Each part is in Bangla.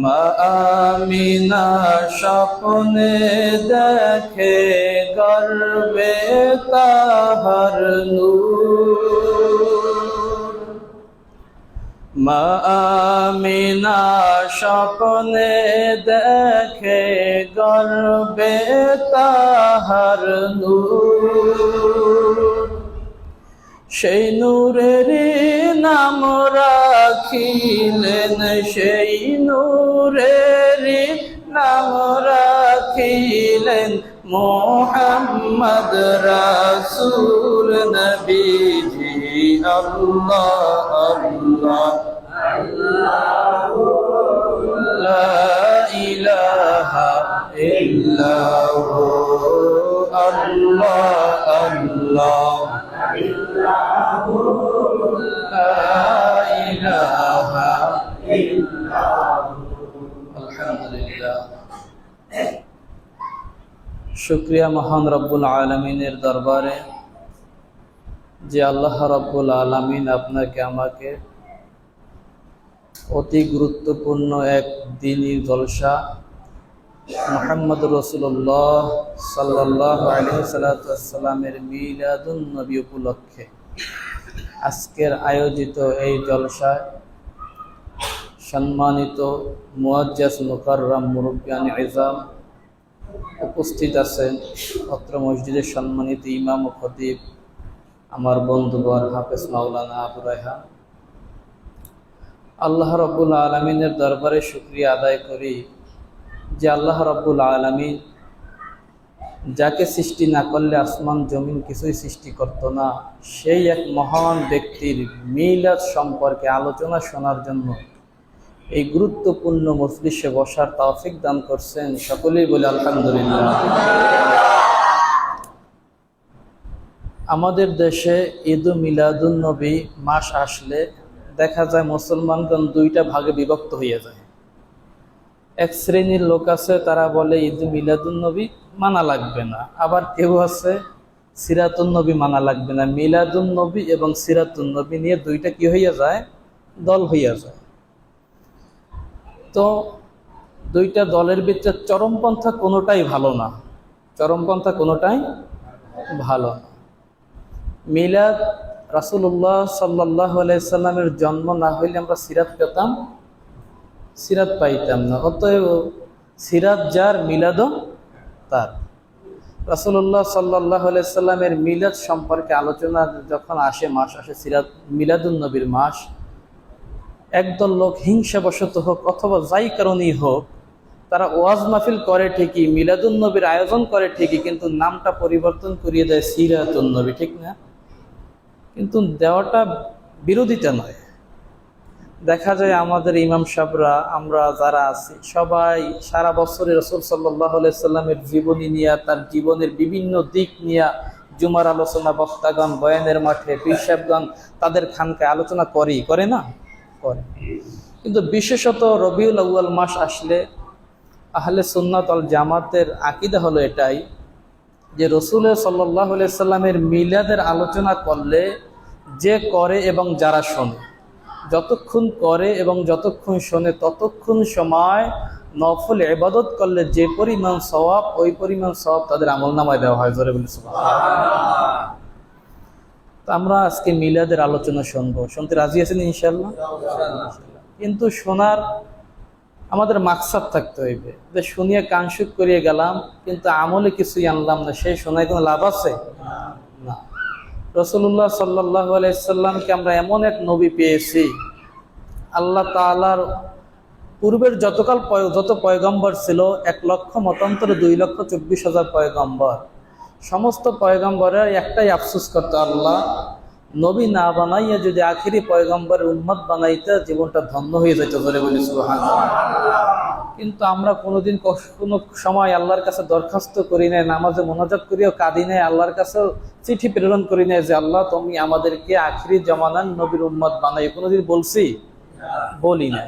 মা আমিনা স্বপ্নে দেখে গর্বে তাহার নূর। মা আমিনা স্বপ্নে দেখে গর্বে তাহার নূর। সেই নূরের নাম রাখিলেন, সেই নূরের নাম রাখিলেন মুহাম্মদ রাসূল নবীজি। আল্লাহ আল্লাহ আল্লাহু লা ইলাহা ইল্লাহু আল্লাহ আল্লাহ আলহামদুলিল্লাহ। শুকরিয়া মহান রব্বুল আলামিনের দরবারে যে আল্লাহ রব্বুল আলামিন আপনাকে আমাকে অতি গুরুত্বপূর্ণ এক দ্বীনি জলসা মুহাম্মদ রাসূলুল্লাহ সাল্লাল্লাহু আলাইহি ওয়াসাল্লামের মিলাদুন নবী উপলক্ষে আজকের আয়োজিত এই জলসায় সম্মানিত মুআজ্জাজ মুকাররম মুরব্বিয়ান ইজাম উপস্থিত আছেন। অত্র মসজিদের সম্মানিত ইমাম ও খতিব আমার বন্ধুবর হাফেজ মাওলানা আবু রায়হান। আল্লাহ রাব্বুল আলামিনের দরবারে শুকরিয়া আদায় করি যে আল্লাহ রাব্বুল আলামিন যাকে সৃষ্টি না করলে আসমান জমিন কিছুই সৃষ্টি করত না, সেই এক মহান ব্যক্তির মিলাদ সম্পর্কে আলোচনা শোনার জন্য এই গুরুত্বপূর্ণ মজলিসে বসার তৌফিক দান করছেন। সকলেই বলে আলহামদুলিল্লাহ। আমাদের দেশে ঈদ মিলাদুন নবী মাস আসলে দেখা যায় মুসলমানগণ দুইটা ভাগে বিভক্ত হয়ে যায়। এক শ্রেণীর লোক আছে, তারা বলে ঈদ মিলাদুন নবী মানা লাগবে না। আবার কেউ আছে সিরাতুন নবী মানা লাগবে না। মিলাদুন নবী এবং সিরাতুন নবী নিয়ে দুইটা কি হইয়া যায়, দল হইয়া যায়। তো দুইটা দলের ভিতরে চরমপন্থা কোনোটাই ভালো না, চরমপন্থা কোনোটাই ভালো না। মিলাদ রাসূলুল্লাহ সাল্লাল্লাহু আলাইহি সাল্লামের জন্ম না হইলে আমরা সিরাত পেতাম, সিরাত পাইতাম না। অতএব সিরাত যার মিলাদও তার। রাসূলুল্লাহ সাল্লাল্লাহু আলাইহি সাল্লামের মিলাদ সম্পর্কে আলোচনা যখন আসে, মাস আসে সিরাত মিলাদুন নবীর মাস, একদল লোক হিংসাবশত হোক অথবা যাই কারণেই হোক, তারা ওয়াজ মাহফিল করে ঠিকই, মিলাদুন নবীর আয়োজন করে ঠিকই, কিন্তু নামটা পরিবর্তন করিয়ে দেয় সিরাতুন নবী, ঠিক না? কিন্তু দেওয়াটা বিরোধিতা নয়। দেখা যায় আমাদের ইমাম সাহেবরা, আমরা যারা আছি সবাই সারা বছরে রাসূল সাল্লাল্লাহু আলাইহি সাল্লামের জীবনী নিয়ে, তার জীবনের বিভিন্ন দিক নিয়ে জুমার আলোচনা, বক্তাগণ বয়ানের মাঠে, পীর সাহেবগণ তাদের খানকায় আলোচনা করে না? করে। কিন্তু বিশেষত রবিউল আউয়াল মাস আসলে আহলে সুন্নাত ওয়াল জামাতের আকীদা হলো এটাই যে রাসূল সাল্লাল্লাহু আলাইহি সাল্লামের মিলাদের আলোচনা করলে যে করে এবং যারা শোনে, যতক্ষণ করে এবং যতক্ষণ শোনে ততক্ষণ সময় নফল ইবাদত করলে যে পরিমাণ সওয়াব, ওই পরিমাণ সওয়াব তাদের আমলনামায় দেওয়া হয়। জোরে বলি সুবহানাল্লাহ। তো আমরা আজকে মিলাদের আলোচনা শুনবো, শুনতে রাজি আছেন ইনশাআল্লাহ? কিন্তু শোনার আমাদের মাকসাদ থাকতে হইবে যে শুনিয়ে কানসুক করিয়ে গেলাম কিন্তু আমলে কিছুই আনলাম না, সেই শোনায় কোনো লাভ আছে না। রাসূলুল্লাহ সাল্লাল্লাহু আলাইহি সাল্লামকে আমরা এমন এক নবী পেয়েছি, আল্লাহ তাআলার পূর্বের যত পয়গম্বর ছিল 1 লক্ষ মতান্তরে 2,24,000 পয়গম্বর, সমস্ত পয়গম্বরের একটাই আফসোস করতো, আল্লাহ নবী না বানাইয়া যদি আখিরি পয়গম্বরের উম্মত বানাইতে জীবনটা ধন্য হয়ে যেত। বলে বলি সুবহানাল্লাহ। কিন্তু আমরা কোনোদিন কোনো সময় আল্লাহর কাছে দরখাস্ত করি নাই, নামাজে মোনাজাত করিও কাঁদি নাই, আল্লাহর কাছে চিঠি প্রেরণ করি নাই যে আল্লাহ তুমি আমাদেরকে আখিরি জামানার নবীর উম্মত বানাই। কোনোদিন বলছি? বলি নাই।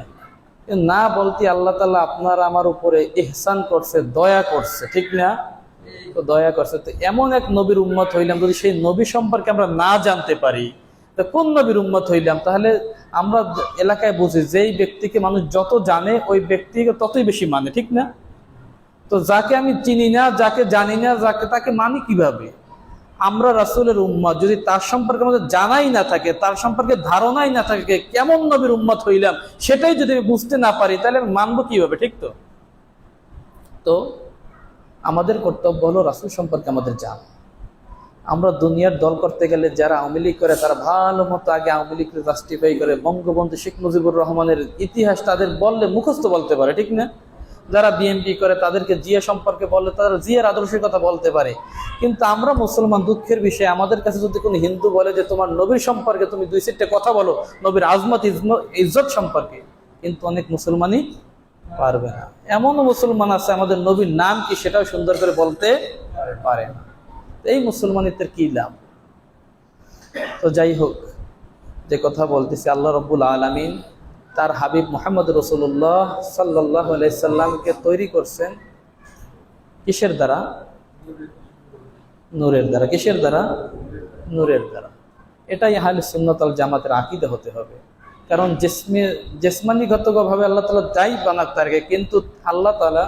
না বলতে আল্লাহ তাআলা আপনার আমার উপরে ইহসান করছে, দয়া করছে, ঠিক না? তো দয়া করছে। তো এমন এক নবীর উম্মত হইলাম, যদি সেই নবী সম্পর্কে আমরা না জানতে পারি তা কোন নবীর উম্মত হইলাম? তাহলে আমরা এলাকায় বুঝি যেই ব্যক্তিকে মানুষ যত জানে ওই ব্যক্তিকে ততই বেশি মানে, ঠিক না? তো যাকে আমি চিনি না, যাকে জানি না, তাকে মানি কিভাবে? আমরা রাসূলের উম্মত, যদি তার সম্পর্কে আমাদের জানাই না থাকে, তার সম্পর্কে ধারণাই না থাকে কেমন নবীর উম্মত হইলাম, সেটাই যদি বুঝতে না পারি তাহলে মানবো কিভাবে? ঠিক তো? তো আমাদের কর্তব্য হলো রাসূল সম্পর্কে আমাদের জানা। আমরা দুনিয়ার দল করতে গেলে যারা আওয়ামী লীগ করে তারা ভালো মতো আগে আওয়ামী লীগকে জাস্টিফাই করে, বঙ্গবন্ধু শেখ মুজিবুর রহমানের ইতিহাস তাদের বললে মুখস্থ বলতে পারে, ঠিক না? যারা বিএনপি করে তাদেরকে জিয়া সম্পর্কে বললে তারা জিয়ার আদর্শের কথা বলতে পারে। কিন্তু আমরা মুসলমান, দুঃখের বিষয়, আমাদের কাছে যদি কোনো হিন্দু বলে যে তোমার নবীর সম্পর্কে তুমি দুই চারটে কথা বলো, নবীর আজমত ইজ্জত সম্পর্কে, কিন্তু অনেক মুসলমানই পারবে না। এমনও মুসলমান আছে আমাদের নবীর নাম কি সেটাও সুন্দর করে বলতে পারে না। এই মুসলমানিত্বের কি লাভ? তো যাই হোক, যে কথা বলতেছি, আল্লাহ রাব্বুল আলামিন তার হাবিব মুহাম্মদ রাসূলুল্লাহ সাল্লাল্লাহু আলাইহি সাল্লামকে তৈরি করছেন কিসের দ্বারা? নূরের দ্বারা। কিসের দ্বারা? নূরের দ্বারা। এটাই আহলে সুন্নাত ওয়াল জামাতের আকীদা হতে হবে। কারণ জিসমানিগতভাবে আল্লাহ তাআলা যাই বানাক তারকে, কিন্তু আল্লাহ তাআলা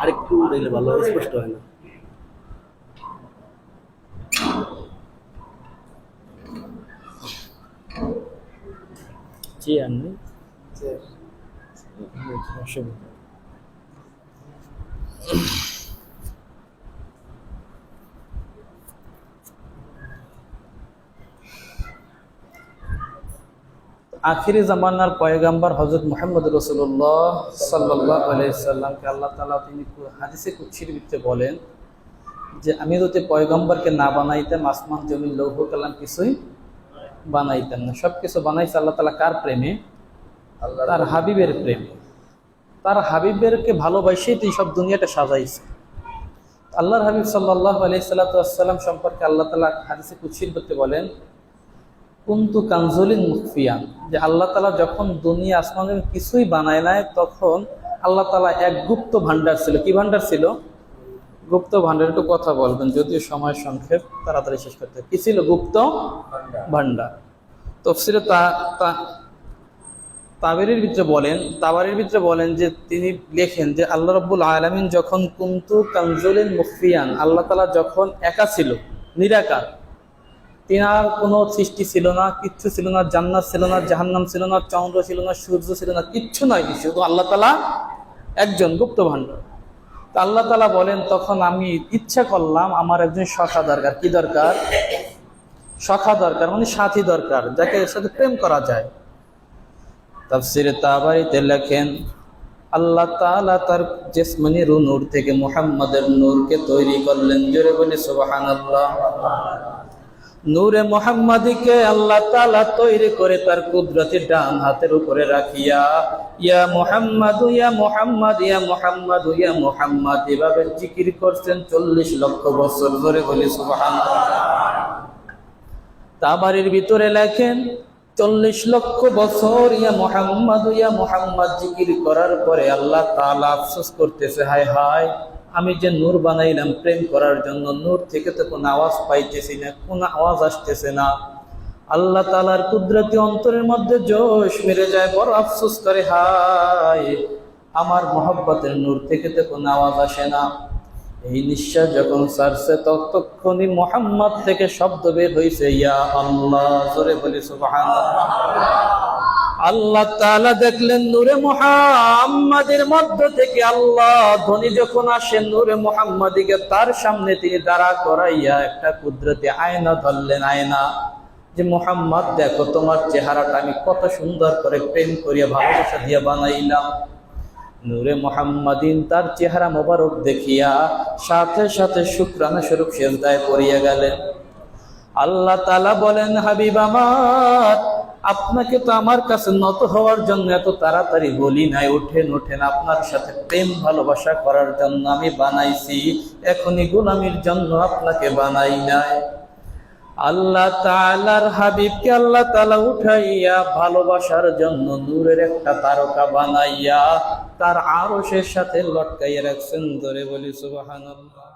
আরেকটু দিলে ভালো, স্পষ্ট হয় না। জি আমি আখিরি জামানার পয়গাম্বার হযরত মুহাম্মদ রাসূলুল্লাহ সাল্লাল্লাহু আলাইহি সাল্লামকে আল্লাহ তাআলা তিনি হাদিসে কুদসির ভিতরে বলেন যে আমি যদি পয়গম্বরকে না বানাইতাম আসমান জমিন লৌহ কালাম কিছুই বানাইতাম না। সবকিছু বানাইছে আল্লাহ তাআলা কার প্রেমে? তার হাবিবের প্রেমে। তার হাবিবেরকে ভালোবাসেই তিনি সব দুনিয়াটা সাজাইছে। আল্লাহর হাবিব সাল্লাল্লাহু আলাইহি সাল্লাম সম্পর্কে আল্লাহ তাআলা হাদিসে কুদসির ভিতরে বলেন কুনতু কানজুলিন মুখফিয়ান, যে আল্লাহ তাআলা যখন দুনিয়া আসমান কিছুই বানায় নাই তখন আল্লাহ তাআলা এক গুপ্ত ভান্ডার ছিল। কি ভান্ডার ছিল? গুপ্ত ভান্ডার। একটু কথা বলবেন, যদিও সময় সংক্ষেপ, তাড়াতাড়ি শেষ করতে। কি ছিল? গুপ্ত ভান্ডার। তাফসীরে তাবারির ভিতরে বলেন যে তিনি লেখেন যে আল্লাহ রাব্বুল আলামিন যখন কুনতু কানজুলিন মুখফিয়ান, আল্লাহ তাআলা যখন একা ছিল, নিরাকার, তিনার কোনো সৃষ্টি ছিল না, কিচ্ছু ছিল না, জান্নাত ছিল না, জাহান্নাম ছিল না, চন্দ্র ছিল না, সূর্য ছিল না, কিচ্ছু নয়, শুধু আল্লাহ তাআলা একজন, গুপ্ত ভান্ডার। তো আল্লাহ তাআলা বলেন তখন আমি ইচ্ছা করলাম আমার একজন সখা দরকার। কি দরকার? সখা দরকার, মানে সাথী দরকার, যাকে এর সাথে প্রেম করা যায়। তাফসীরে তাবারিতে লেখেন আল্লাহ তাআলা তার জিসমানি নূর থেকে মুহাম্মাদের নূরকে তৈরি করলেন। জোরে বলি সুবহানাল্লাহ। নূরে মুহাম্মাদীকে আল্লাহ তাআলা তৈরি করে তার কুদরতি ডান হাতের উপরে রাখিয়া ইয়া মুহাম্মাদু ইয়া মুহাম্মাদ ইয়া মুহাম্মাদু ইয়া মুহাম্মাদ এভাবে জিকির করছেন 40 লক্ষ বছর। ধরে বলি সুবহানাল্লাহ। তাবারির ভিতরে লেখেন 40 লক্ষ বছর ইয়া মুহাম্মাদ জিকির করার পরে আল্লাহ তাআলা আফসোস করতেছে, হায় হায়, আমি যে নূর বানাইলাম প্রেম করার জন্য, নূর থেকে তো কোনো আওয়াজ পাইতেছি না, কোনো আওয়াজ আসতেছে না। আল্লাহ তাআলার কুদরতি অন্তরের মধ্যে জোশ মেরে যায়, বড় আফসোস করে, হায়, আমার মহব্বতের নূর থেকে তো কোনো আওয়াজ আসে না। এই নিঃশ্বাস যখন ছাড়ছে ততক্ষণই মুহাম্মদ থেকে শব্দ বের হয়েছে, ইয়া আল্লাহ। জোরে বলি সুবহানাল্লাহ। আল্লাহ তাআলা দেখলেন নূরে মুহাম্মাদের মধ্য থেকে আল্লাহ ধ্বনি যখন আসে নূরে মুহাম্মাদীকে তার সামনে তিনি দাঁড়া করাইয়া একটা কুদরতি আয়না ধরলেন। আয়না, যে মুহাম্মদ দেখো তোমার চেহারাটা আমি কত সুন্দর করে প্রেম করিয়া ভালোবাসা দিয়া বানাইলাম। নূরে মুহাম্মাদিন তার চেহারা মোবারক দেখিয়া সাথে সাথে শুকরানা স্বরূপ সিজদায় পড়িয়া গেলেন। আল্লাহ তাআলা বলেন, হাবিব আমার, আপনাকে তো আমার কাছে নত হওয়ার জন্য এত তাড়াতাড়ি বলি নাই, ওঠেন, আপনার সাথে প্রেম ভালোবাসা করার জন্য আমি বানাইছি, এখনই গোলামির জন্য আপনাকে বানাই নাই। আল্লাহ তাআলার হাবিবকে আল্লাহ তাআলা উঠাইয়া ভালোবাসার জন্য নূরের একটা তারকা বানাইয়া তার আরশের সাথে লটকাইয়া রাখছেন। ধরে বলি সুবহানাল্লাহ।